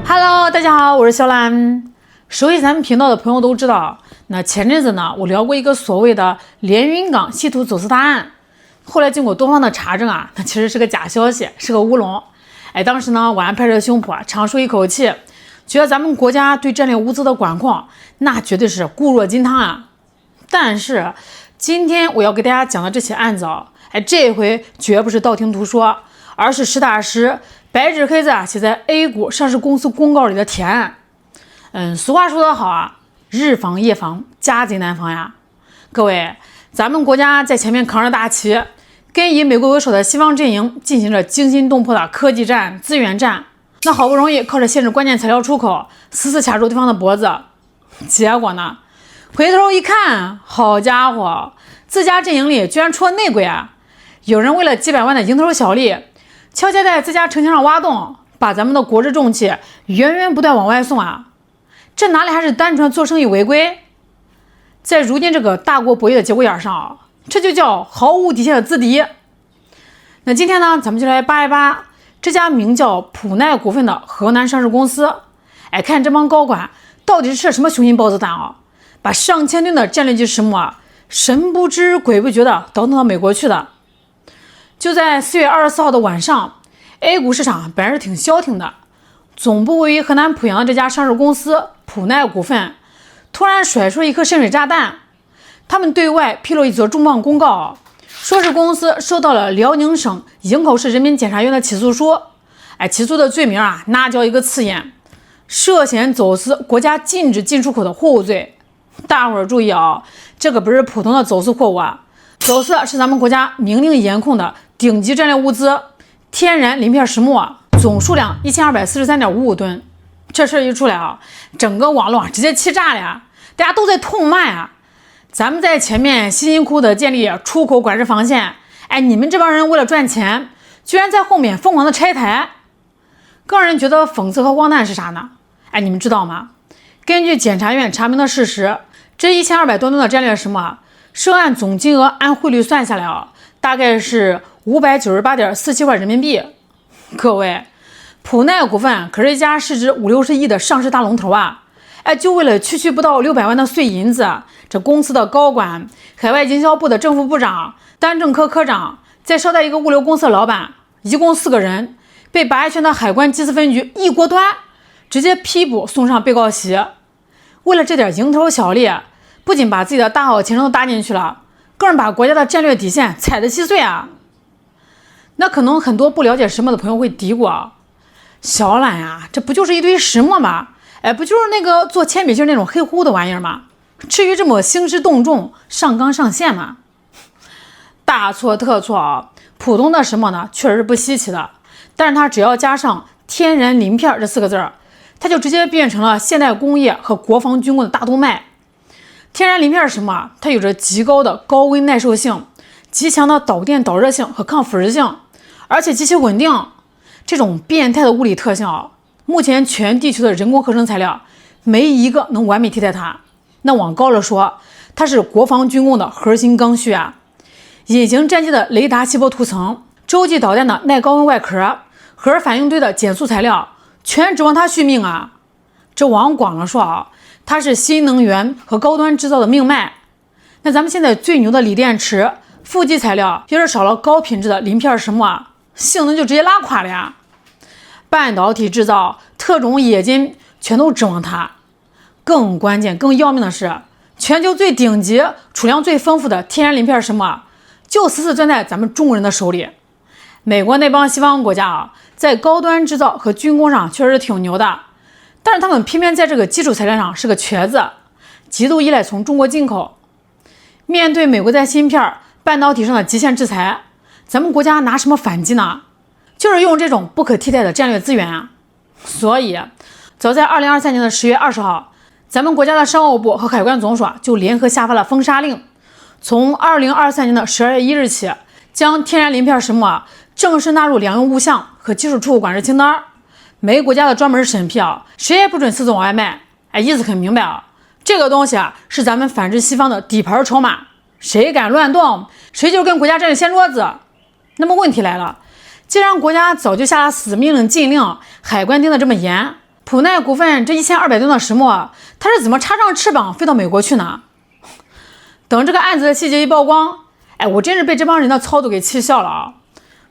Hello， 大家好，我是小兰。熟悉咱们频道的朋友都知道，那前阵子呢，我聊过一个所谓的连云港稀土走私大案，后来经过多方的查证啊，那其实是个假消息，是个乌龙。当时呢，我还拍着胸脯长舒一口气，觉得咱们国家对战略物资的管控，那绝对是固若金汤啊。但是今天我要给大家讲的这起案子啊，这回绝不是道听途说，而是实打实白纸黑字啊写在 A 股上市公司公告里的铁案。俗话说得好啊，日防夜防，家贼难防呀。各位，咱们国家在前面扛着大旗，跟以美国为首的西方阵营进行着惊心动魄的科技战、资源战。那好不容易靠着限制关键材料出口，死死卡住对方的脖子，结果呢，回头一看，好家伙，自家阵营里居然出了内鬼啊！有人为了几百万的蝇头小利，悄悄在自家城墙上挖洞，把咱们的国之重器源源不断往外送啊！这哪里还是单纯做生意违规？在如今这个大国博弈的节骨眼上，这就叫毫无底线的资敌。那今天呢，咱们就来扒一扒这家名叫普奈股份的河南上市公司。看这帮高管到底是吃了什么雄心豹子胆啊，把上千吨的战略级石墨啊，神不知鬼不觉的倒腾到美国去的。就在4月24号的晚上， A 股市场本来是挺消停的，总部位于河南濮阳的这家上市公司普奈股份突然甩出了一颗深水炸弹。他们对外披露一则重磅公告，说是公司收到了辽宁省营口市人民检察院的起诉书。起诉的罪名啊，那叫一个刺眼，涉嫌走私国家禁止进出口的货物罪。大伙儿注意啊，这个不是普通的走私货物啊，走私是咱们国家明令严控的顶级战略物资——天然鳞片石墨，总数量1243.55吨。这事儿一出来啊，整个网络直接气炸了呀！大家都在痛骂呀！咱们在前面辛辛苦苦的建立出口管制防线，你们这帮人为了赚钱，居然在后面疯狂的拆台。更让人觉得讽刺和荒诞是啥呢？你们知道吗？根据检察院查明的事实，这1200多吨的战略石墨，涉案总金额按汇率算下来啊，大概是598.47块人民币。各位，普奈股份可是一家市值50-60亿的上市大龙头啊！就为了区不到600万的碎银子，这公司的高管、海外营销部的正副部长、单政科科长，再捎带一个物流公司的老板，一共4个人，被八一县的海关缉私分局一锅端，直接批捕送上被告席。为了这点蝇头小利，不仅把自己的大好前程都搭进去了，更是把国家的战略底线踩得稀碎啊！那可能很多不了解石墨的朋友会嘀咕啊，小懒呀，这不就是一堆石墨吗？不就是那个做铅笔芯那种黑乎乎的玩意儿吗？至于这么兴师动众、上纲上线吗？大错特错啊！普通的石墨呢，确实是不稀奇的，但是它只要加上天然鳞片这4个字，它就直接变成了现代工业和国防军工的大动脉。天然鳞片石墨，它有着极高的高温耐受性、极强的导电导热性和抗腐蚀性，而且极其稳定。这种变态的物理特性啊，目前全地球的人工合成材料没一个能完美替代它。那往高了说，它是国防军工的核心刚需啊！隐形战机的雷达细胞涂层、洲际导弹的耐高温外壳、核反应堆的减速材料，全指望它续命啊！这往广了说啊，它是新能源和高端制造的命脉。那咱们现在最牛的锂电池、负极材料，要是少了高品质的鳞片石墨，性能就直接拉垮了呀！半导体制造、特种冶金全都指望它。更关键、更要命的是，全球最顶级、储量最丰富的天然鳞片石墨，就死死攥在咱们中国人的手里。美国那帮西方国家啊，在高端制造和军工上确实挺牛的，但是他们偏偏在这个基础材料上是个瘸子，极度依赖从中国进口。面对美国在芯片、半导体上的极限制裁，咱们国家拿什么反击呢？就是用这种不可替代的战略资源啊！所以，早在2023年的10月20号，咱们国家的商务部和海关总署就联合下发了封杀令，从2023年的12月1日起，将天然鳞片石墨正式纳入两用物项和技术出口管制清单。每个国家的专门审批啊，谁也不准私自往外卖。意思很明白啊，这个东西啊是咱们反制西方的底盘筹码，谁敢乱动，谁就跟国家站着掀桌子。那么问题来了，既然国家早就下了死命令禁令，海关盯得这么严，普奈股份这1200吨的石墨，它是怎么插上翅膀飞到美国去呢？等这个案子的细节一曝光，我真是被这帮人的操作给气笑了啊！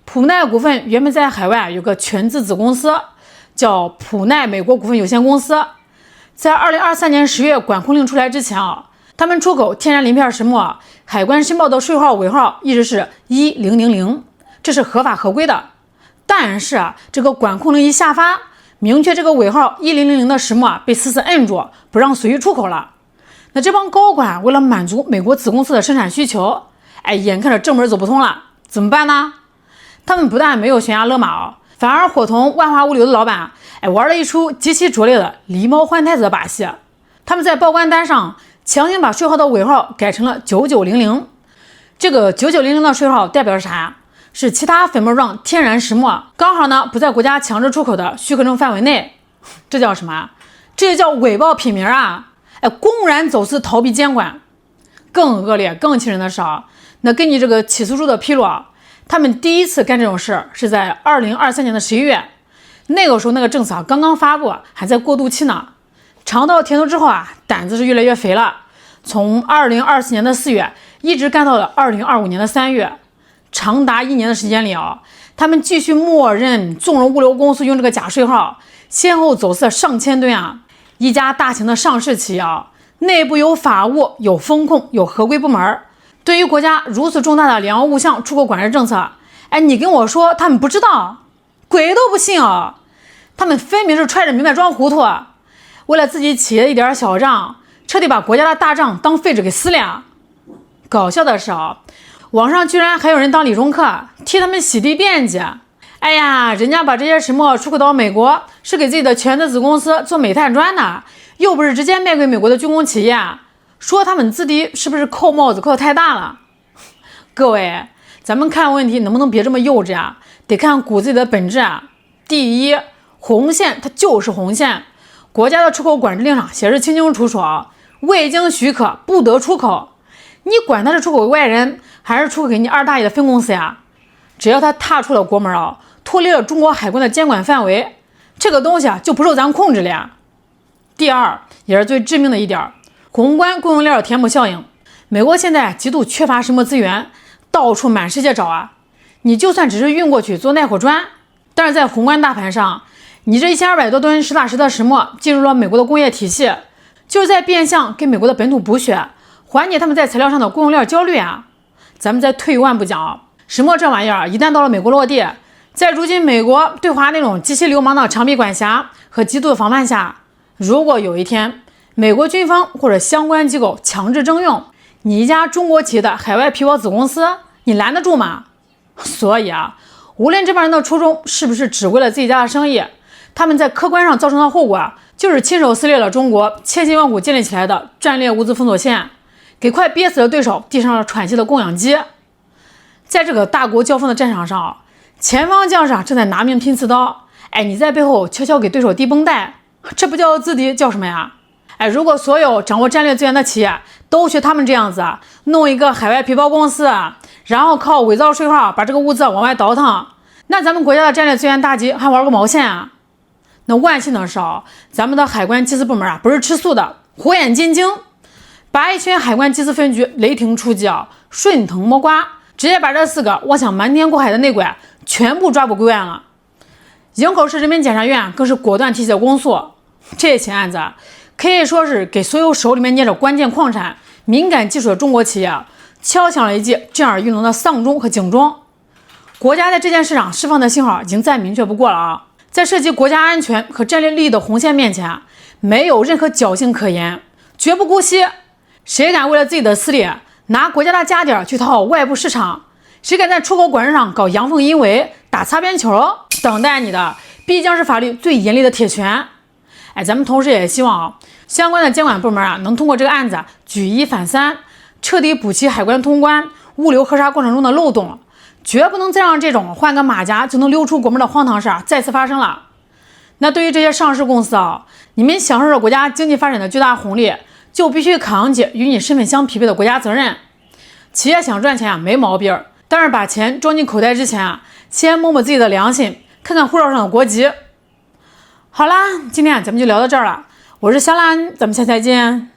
普奈股份原本在海外有个全资子公司，叫普奈美国股份有限公司。在2023年10月管控令出来之前他们出口天然鳞片石墨，海关申报的税号尾号一直是1000，这是合法合规的。但是这个管控令一下发，明确这个尾号1000的石墨被死死摁住，不让随意出口了。那这帮高管为了满足美国子公司的生产需求，眼看着正门走不通了，怎么办呢？他们不但没有悬崖勒马反而伙同万华物流的老板，玩了一出极其拙劣的狸猫换太子的把戏。他们在报关单上强行把税号的尾号改成了9900。这个9900的税号代表啥呀？是其他粉末状天然石墨，刚好呢不在国家强制出口的许可证范围内。这叫什么？这就叫伪报品名啊！公然走私逃避监管。更恶劣、更气人的是那根据这个起诉书的披露他们第一次干这种事是在2023年的11月，那个时候那个政策刚刚发布，还在过渡期呢。尝到甜头之后胆子是越来越肥了。从2024年的4月一直干到了2025年的3月，长达1年的时间里他们继续默认纵容物流公司用这个假税号，先后走私了上千吨一家大型的上市企业内部有法务、有风控、有合规部门，对于国家如此重大的两岸物项出口管制政策，你跟我说他们不知道，鬼都不信他们分明是揣着明白装糊涂，为了自己企业的一点小账，彻底把国家的大账当废纸给撕了。搞笑的是网上居然还有人当理中客，替他们洗地辩解。人家把这些石墨出口到美国，是给自己的全资子公司做煤炭砖的，又不是直接卖给美国的军工企业，说他们自敌是不是扣帽子扣得太大了？各位，咱们看问题能不能别这么幼稚得看骨子里的本质第一，红线它就是红线，国家的出口管制令上写着清清楚楚未经许可不得出口。你管他是出口给外人，还是出口给你二大爷的分公司只要他踏出了国门脱离了中国海关的监管范围，这个东西就不受咱控制了第二，也是最致命的一点，宏观供应链填补效应。美国现在极度缺乏石墨资源，到处满世界找你就算只是运过去做耐火砖，但是在宏观大盘上，你这1200多吨实打实的石墨进入了美国的工业体系，就是在变相给美国的本土补血，缓解他们在材料上的供应链焦虑咱们再退一万步讲石墨这玩意儿一旦到了美国落地，在如今美国对华那种极其流氓的长臂管辖和极度的防范下，如果有一天美国军方或者相关机构强制征用你一家中国企业的海外皮包子公司，你拦得住吗？所以无论这帮人的初衷是不是只为了自己家的生意，他们在客观上造成的后果就是亲手撕裂了中国千辛万苦建立起来的战略物资封锁线，给快憋死的对手递上了喘息的供氧机。在这个大国交锋的战场上，前方将士正在拿命拼刺刀，你在背后悄悄给对手递绷带，这不叫自敌，叫什么呀？如果所有掌握战略资源的企业都学他们这样子弄一个海外皮包公司，然后靠伪造税号把这个物资往外倒腾，那咱们国家的战略资源大集还玩个毛线那万幸的是咱们的海关缉私部门不是吃素的，火眼金睛，把一群海关缉私分局雷霆出击顺藤摸瓜，直接把这4个妄想瞒天过海的内鬼全部抓捕归案了。营口市人民检察院更是果断提起了公诉，这起案子可以说是给所有手里面捏着关键矿产、敏感技术的中国企业敲响了一记震耳欲聋的丧钟和警钟。国家在这件事上释放的信号已经再明确不过了在涉及国家安全和战略利益的红线面前，没有任何侥幸可言，绝不姑息。谁敢为了自己的私利拿国家的家底去讨好外部市场，谁敢在出口管制上搞阳奉阴违、打擦边球，等待你的必将是法律最严厉的铁拳。咱们同时也希望相关的监管部门能通过这个案子举一反三，彻底补齐海关通关、物流核查过程中的漏洞，绝不能再让这种换个马甲就能溜出国门的荒唐事再次发生了。那对于这些上市公司你们享受着国家经济发展的巨大红利，就必须扛起与你身份相匹配的国家责任。企业想赚钱没毛病，但是把钱装进口袋之前先摸摸自己的良心，看看护照上的国籍。好啦，今天节目就聊到这儿了，我是小兰，咱们下期再见。